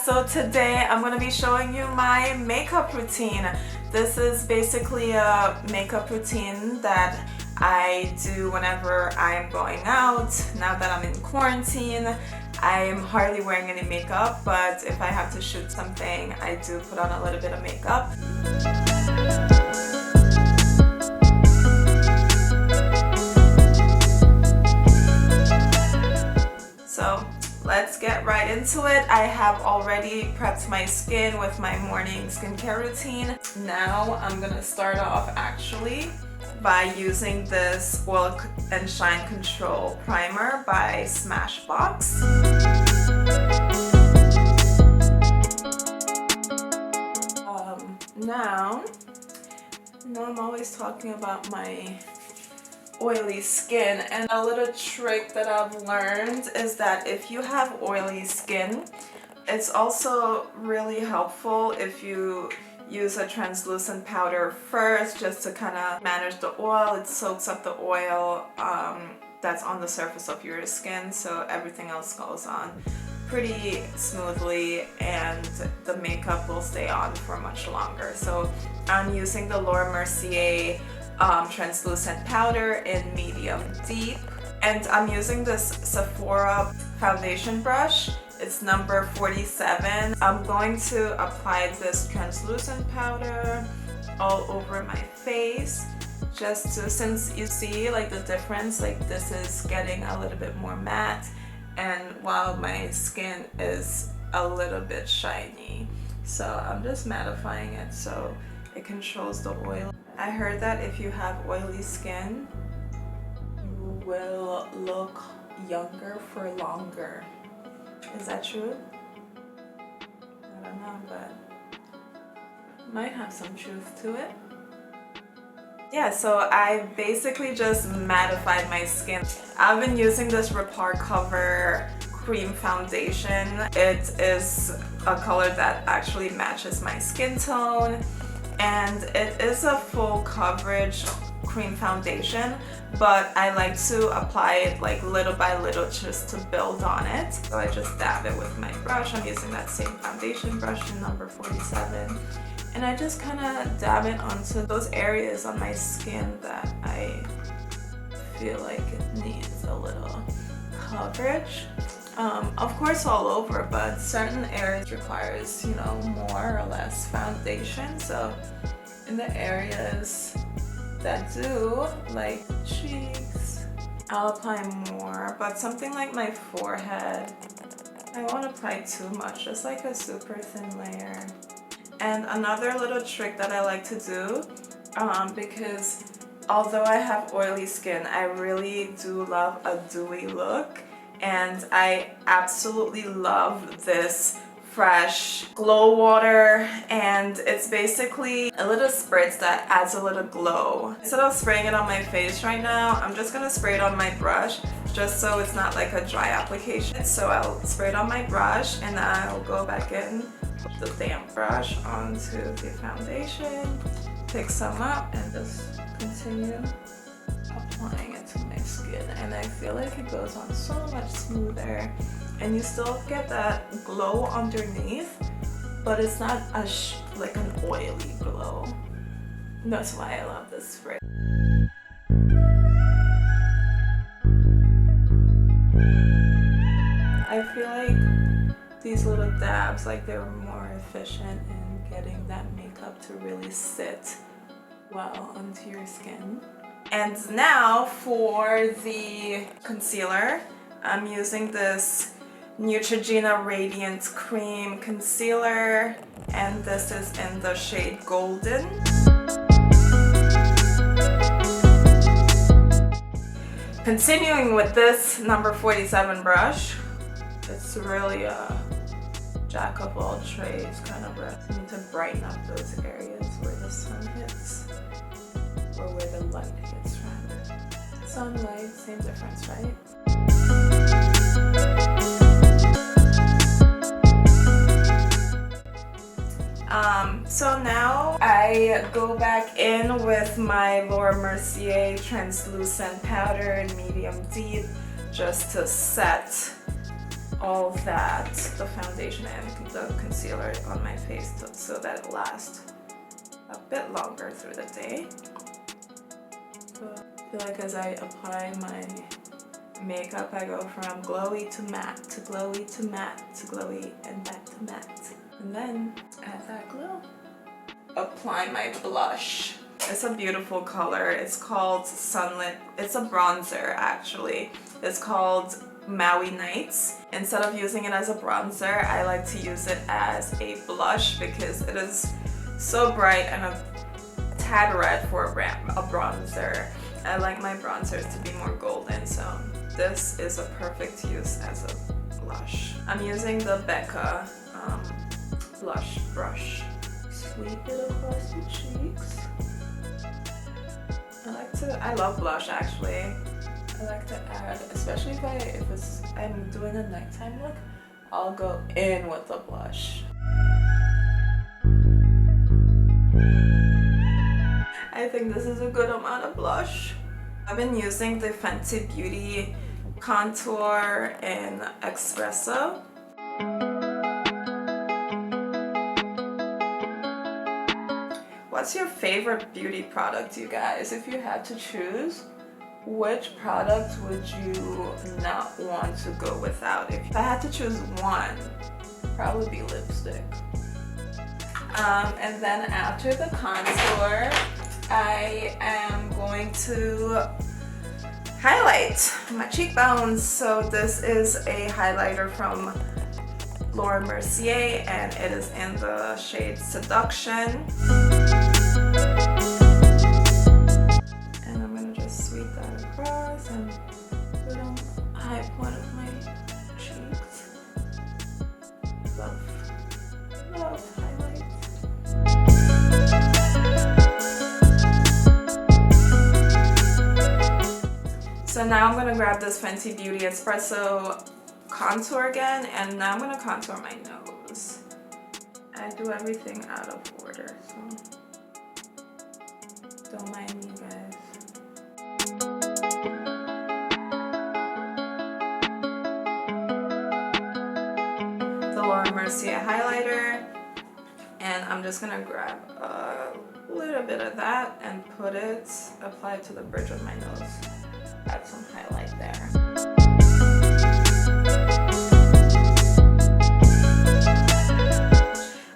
So today I'm going to be showing you my makeup routine. This is basically a makeup routine that I do whenever I'm going out. Now that I'm in quarantine, I'm hardly wearing any makeup, but if I have to shoot something, I do put on a little bit of makeup. So let's get right into it. I have already prepped my skin with my morning skincare routine. Now I'm gonna start off actually by using this Oil and Shine Control Primer by Smashbox. Now I'm always talking about my oily skin, and a little trick that I've learned is that if you have oily skin, it's also really helpful if you use a translucent powder first, just to kind of manage the oil. It soaks up the oil that's on the surface of your skin, so everything else goes on pretty smoothly and the makeup will stay on for much longer. So I'm using the Laura Mercier translucent powder in medium deep, and I'm using this Sephora foundation brush. It's number 47. I'm going to apply this translucent powder all over my face, just to, since you see like the difference, like this is getting a little bit more matte, and while my skin is a little bit shiny. So I'm just mattifying it so it controls the oil. I heard that if you have oily skin, you will look younger for longer. Is that true? I don't know, but might have some truth to it. Yeah, so I basically just mattified my skin. I've been using this Repair Cover Cream Foundation. It is a color that actually matches my skin tone, and it is a full coverage cream foundation, but I like to apply it like little by little just to build on it. So I just dab it with my brush. I'm using that same foundation brush in number 47, and I just kind of dab it onto those areas on my skin that I feel like it needs a little coverage. Of course all over, but certain areas requires, you know, more or less foundation. So in the areas that do, like cheeks, I'll apply more, but something like my forehead, I won't apply too much, just like a super thin layer. And another little trick that I like to do, because although I have oily skin, I really do love a dewy look. And I absolutely love this fresh glow water, and it's basically a little spritz that adds a little glow. Instead of spraying it on my face right now, I'm just gonna spray it on my brush, just so it's not like a dry application. So I'll spray it on my brush, and I'll go back in with the damp brush onto the foundation, pick some up, and just continue applying it to my skin. And I feel like it goes on so much smoother, and you still get that glow underneath, but it's not like an oily glow. That's why I love this spray. I feel like these little dabs, like they were more efficient in getting that makeup to really sit well onto your skin. And now for the concealer, I'm using this Neutrogena Radiant Cream Concealer, and this is in the shade Golden. Continuing with this number 47 brush, it's really a jack of all trades kind of brush. You need to brighten up those areas where the sun hits, or where the light hits rather. Sunlight, same difference, right? So now I go back in with my Laura Mercier translucent powder in medium deep, just to set all that, the foundation and the concealer on my face so that it lasts a bit longer through the day. But I feel like as I apply my makeup, I go from glowy to matte to glowy to matte to glowy and back to matte. And then add that glow. Apply my blush. It's a beautiful color. It's called Sunlit. It's a bronzer actually. It's called Maui Nights. Instead of using it as a bronzer, I like to use it as a blush because it is so bright and a tad red for a bronzer. I like my bronzers to be more golden, so this is a perfect use as a blush. I'm using the Becca blush brush. Sweep it across the cheeks. I love blush actually. I like to add, especially if I'm doing a nighttime look, I'll go in with the blush. I think this is a good amount of blush. I've been using the Fenty Beauty Contour in Espresso. What's your favorite beauty product, you guys? If you had to choose, which product would you not want to go without? If I had to choose one, probably be lipstick. And then after the contour, I am going to highlight my cheekbones. So this is a highlighter from Laura Mercier and it is in the shade Seduction. And I'm gonna just sweep that across and put on the high point of my cheeks. Love highlights. So now I'm gonna grab this Fenty Beauty Espresso contour again, and now I'm gonna contour my nose. I do everything out of order, so don't mind me, guys. The Laura Mercier highlighter, and I'm just gonna grab a little bit of that and apply it to the bridge of my nose. Add some highlight there.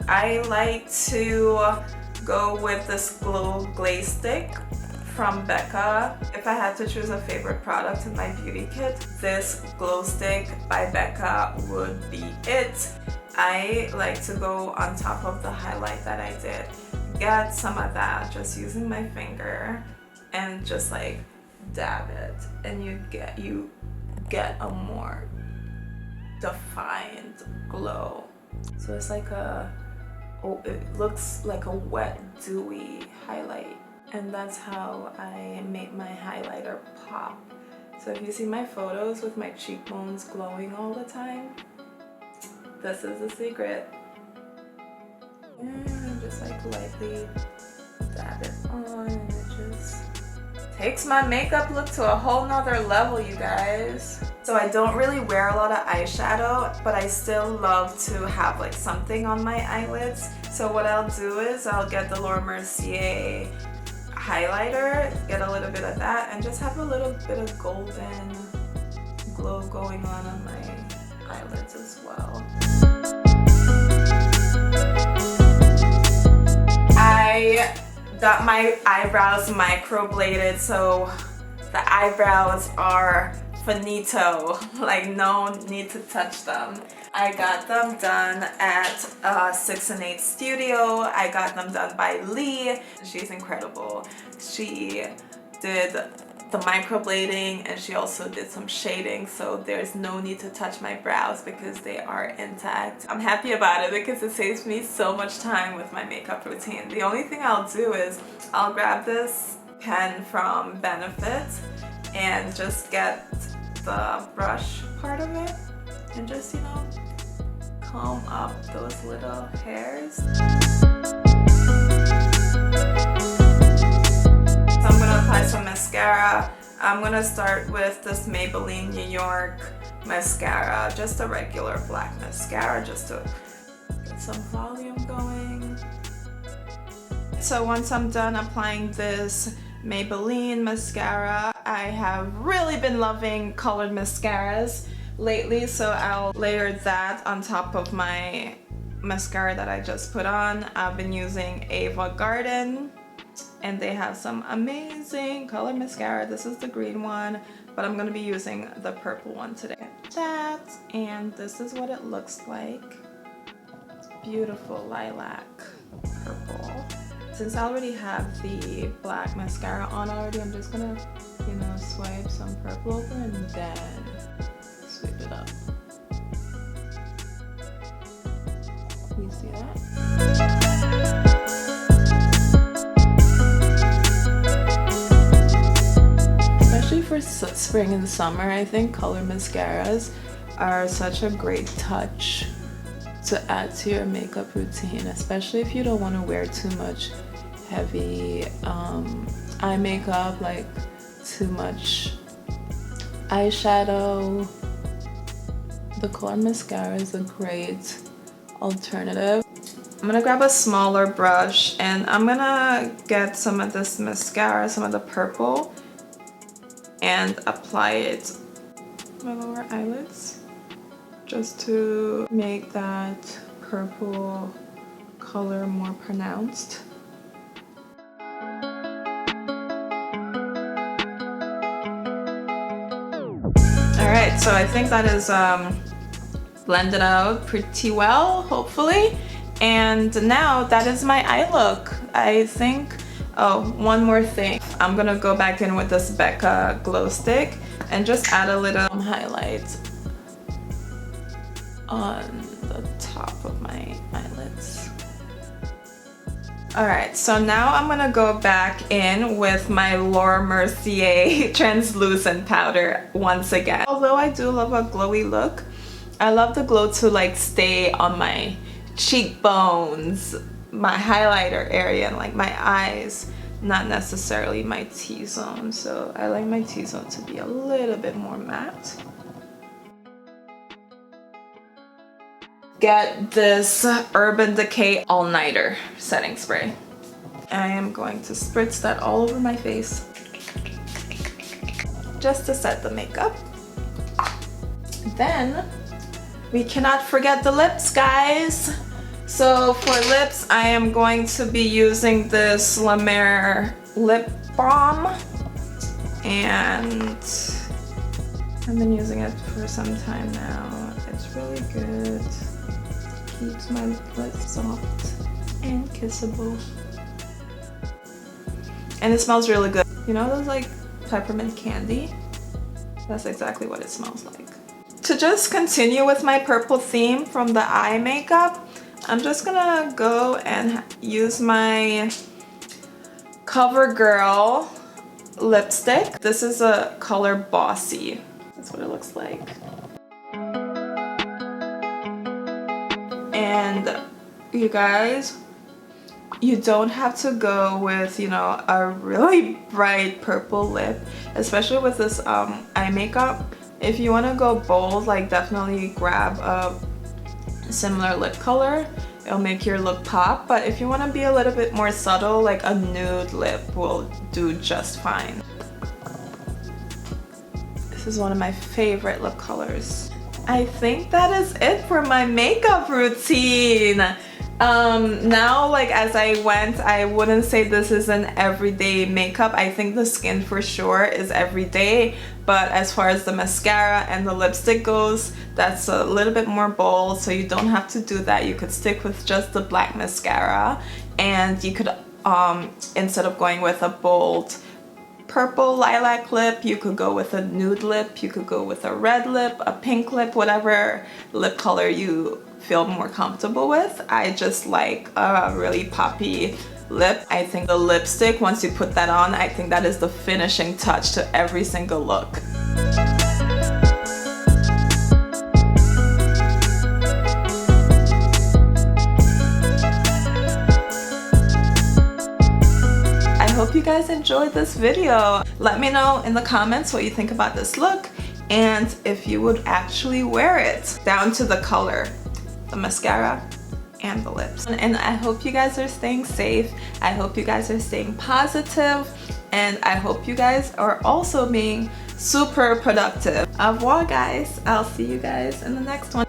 I like to go with this glaze stick from Becca. If I had to choose a favorite product in my beauty kit, this glow stick by Becca would be it. I like to go on top of the highlight that I did, get some of that just using my finger and just like dab it, and you get a more defined glow. So it's like it looks like a wet dewy highlight, and that's how I make my highlighter pop. So if you see my photos with my cheekbones glowing all the time, this is the secret. And just like lightly dab it on, and it just takes my makeup look to a whole nother level, you guys. So I don't really wear a lot of eyeshadow, but I still love to have like something on my eyelids. So what I'll do is I'll get the Laura Mercier highlighter, get a little bit of that, and just have a little bit of golden glow going on my eyelids as well. I got my eyebrows microbladed, so the eyebrows are finito, like no need to touch them. I got them done at 6 and 8 Studio. I got them done by Lee. She's incredible. She did the microblading and she also did some shading, so there's no need to touch my brows because they are intact. I'm happy about it because it saves me so much time with my makeup routine. The only thing I'll do is I'll grab this pen from Benefit and just get the brush part of it and just, you know, comb up those little hairs. I'm gonna apply some mascara. I'm gonna start with this Maybelline New York mascara, just a regular black mascara, just to get some volume going. So once I'm done applying this Maybelline mascara, I have really been loving colored mascaras lately, so I'll layer that on top of my mascara that I just put on. I've been using Ava Garden, and they have some amazing colored mascara. This is the green one, but I'm gonna be using the purple one today. That, and this is what it looks like. It's beautiful lilac purple. Since I already have the black mascara on already, I'm just gonna, you know, swipe some purple over and then sweep it up. You see that? Especially for spring and summer, I think colored mascaras are such a great touch to add to your makeup routine, especially if you don't want to wear too much heavy eye makeup, like too much eyeshadow. The colored mascara is a great alternative. I'm gonna grab a smaller brush and I'm gonna get some of this mascara, some of the purple, and apply it to my lower eyelids just to make that purple color more pronounced. Alright, so I think that is blended out pretty well, hopefully. And now that is my eye look. I think, oh, one more thing. I'm gonna go back in with this Becca glow stick and just add a little highlight on the top of my eyelids. Alright, so now I'm gonna go back in with my Laura Mercier translucent powder once again. Although I do love a glowy look, I love the glow to like stay on my cheekbones, my highlighter area, and like my eyes, not necessarily my T-zone. So I like my T-zone to be a little bit more matte. Get this Urban Decay All-Nighter setting spray. I am going to spritz that all over my face just to set the makeup. Then we cannot forget the lips, guys. So for lips, I am going to be using this La Mer lip balm, and I've been using it for some time now. It's really good. Keeps my lips soft and kissable. And it smells really good. You know those like peppermint candy? That's exactly what it smells like. To just continue with my purple theme from the eye makeup, I'm just gonna go and use my CoverGirl lipstick. This is a color Bossy. That's what it looks like. And you guys, you don't have to go with, you know, a really bright purple lip, especially with this eye makeup. If you want to go bold, like definitely grab a similar lip color. It'll make your look pop. But if you want to be a little bit more subtle, like a nude lip will do just fine. This is one of my favorite lip colors. I think that is it for my makeup routine. Now, like as I went, I wouldn't say this is an everyday makeup. I think the skin for sure is everyday, but as far as the mascara and the lipstick goes, that's a little bit more bold, so you don't have to do that. You could stick with just the black mascara, and you could instead of going with a bold purple lilac lip, you could go with a nude lip, you could go with a red lip, a pink lip, whatever lip color you feel more comfortable with. I just like a really poppy lip. I think the lipstick, once you put that on, I think that is the finishing touch to every single look. I hope you guys enjoyed this video. Let me know in the comments what you think about this look, and if you would actually wear it down to the color, the mascara and the lips. And I hope you guys are staying safe. I hope you guys are staying positive, and I hope you guys are also being super productive. Au revoir guys. I'll see you guys in the next one.